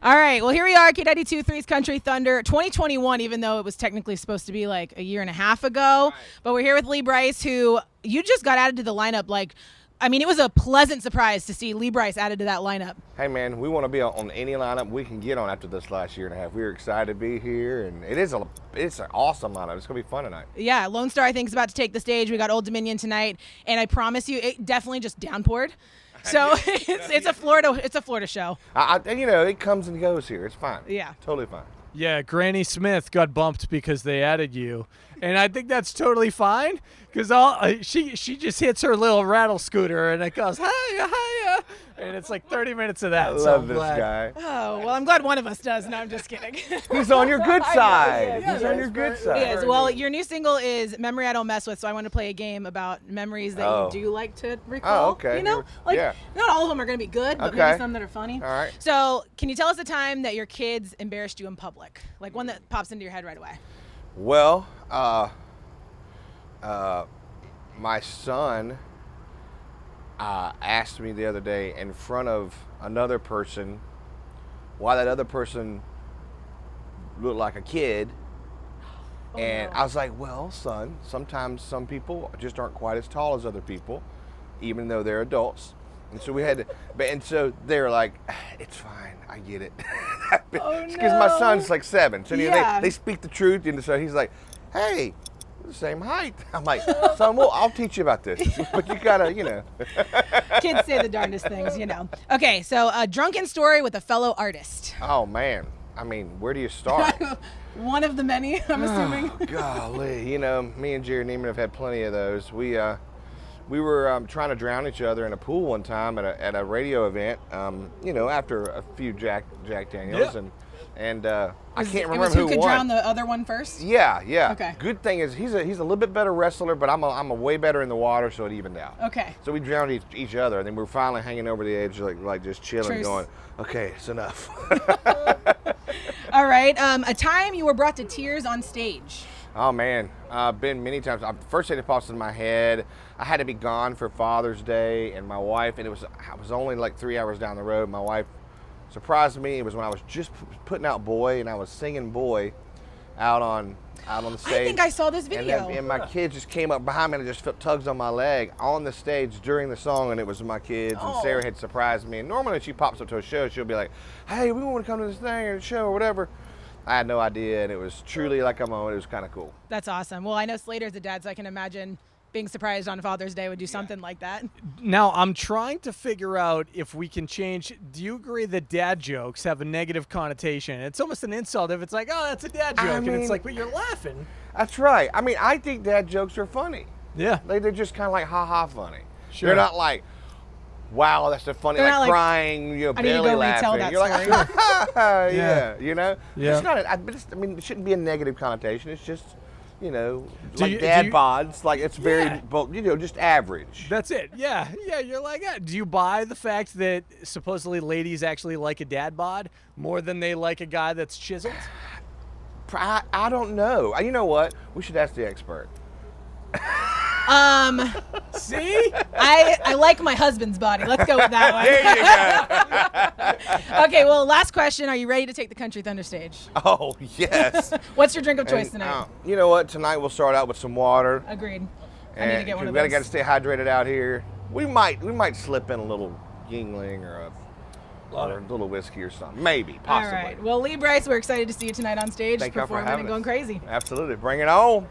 All right, well, here we are, K92.3's Country Thunder, 2021, even though it was technically supposed to be like a year and a half ago. Right. But we're here with Lee Brice, who you just got added to the lineup. It was a pleasant surprise to see Lee Brice added to that lineup. Hey, man, we want to be on any lineup we can get on after this last year and a half. We're excited to be here, and it's an awesome lineup. It's going to be fun tonight. Yeah, Lone Star, I think, is about to take the stage. We got Old Dominion tonight, and I promise you, it definitely just downpoured. So it's a Florida show. It comes and goes here. It's fine. Yeah. Totally fine. Yeah, Granny Smith got bumped because they added you. And I think that's totally fine because she just hits her little rattle scooter and it goes, hiya, hiya. And it's like 30 minutes of that. I love this guy. Oh, well, I'm glad one of us does. No, I'm just kidding. He's on your good side. He's on your good side. He is. Well, your new single is Memory I Don't Mess With, so I want to play a game about memories that you do like to recall. Oh, okay. Not all of them are going to be good, but maybe some that are funny. All right. So can you tell us a time that your kids embarrassed you in public? Like one that pops into your head right away. Well, my son asked me the other day in front of another person why that other person looked like a kid. I was like, well, son, sometimes some people just aren't quite as tall as other people, even though they're adults. And so we had to, and so they were like, it's fine, I get it. Because my son's like 7. So they speak the truth. And so he's like, hey, we're the same height. I'm like, son, well, I'll teach you about this. But you gotta, Kids say the darndest things, Okay, so a drunken story with a fellow artist. Oh, man. I mean, where do you start? One of the many, I'm assuming. Golly, me and Jerry Neiman have had plenty of those. We were trying to drown each other in a pool one time at a radio event. After a few Jack Daniels, and I can't remember who could won. Drown the other one first. Yeah. Okay. Good thing is he's a little bit better wrestler, but I'm a way better in the water, so it evened out. Okay. So we drowned each other, and then we were finally hanging over the edge, like just chilling, going, okay, it's enough. All right. A time you were brought to tears on stage. Oh, man, been many times. First thing that pops in my head, I had to be gone for Father's Day, and my wife, and I was only like 3 hours down the road. My wife surprised me. It was when I was just putting out Boy, and I was singing Boy out on the stage. I think I saw this video. And my kids just came up behind me and just felt tugs on my leg on the stage during the song, and it was my kids, and Sarah had surprised me. And normally when she pops up to a show, she'll be like, hey, we want to come to this thing or the show or whatever. I had no idea, and it was truly like a moment. It was kind of cool. That's awesome. Well, I know Slater's a dad, so I can imagine being surprised on Father's Day would do something like that. Now, I'm trying to figure out if we can change. Do you agree that dad jokes have a negative connotation? It's almost an insult if it's like, oh, that's a dad joke. And it's like, but you're laughing. That's right. I mean, I think dad jokes are funny. Yeah. They're just kind of like ha-ha funny. Sure. They're not like, wow, that's so funny, like crying, belly laughing. You're like, yeah. It's not. It shouldn't be a negative connotation. It's just, dad bods. Like it's very, just average. That's it. Yeah. You're like, do you buy the fact that supposedly ladies actually like a dad bod more than they like a guy that's chiseled? I don't know. You know what? We should ask the expert. See? I like my husband's body. Let's go with that one. There you go. Okay, well, last question. Are you ready to take the Country Thunder stage? Oh, yes. What's your drink of choice tonight? You know what? Tonight we'll start out with some water. Agreed. I And need to get one of those. We got to stay hydrated out here. We might slip in a little Yingling or a little whiskey or something. Maybe, possibly. All right. Well, Lee Brice, we're excited to see you tonight on stage Thank you for performing having and going us. crazy. Absolutely. Bring it on.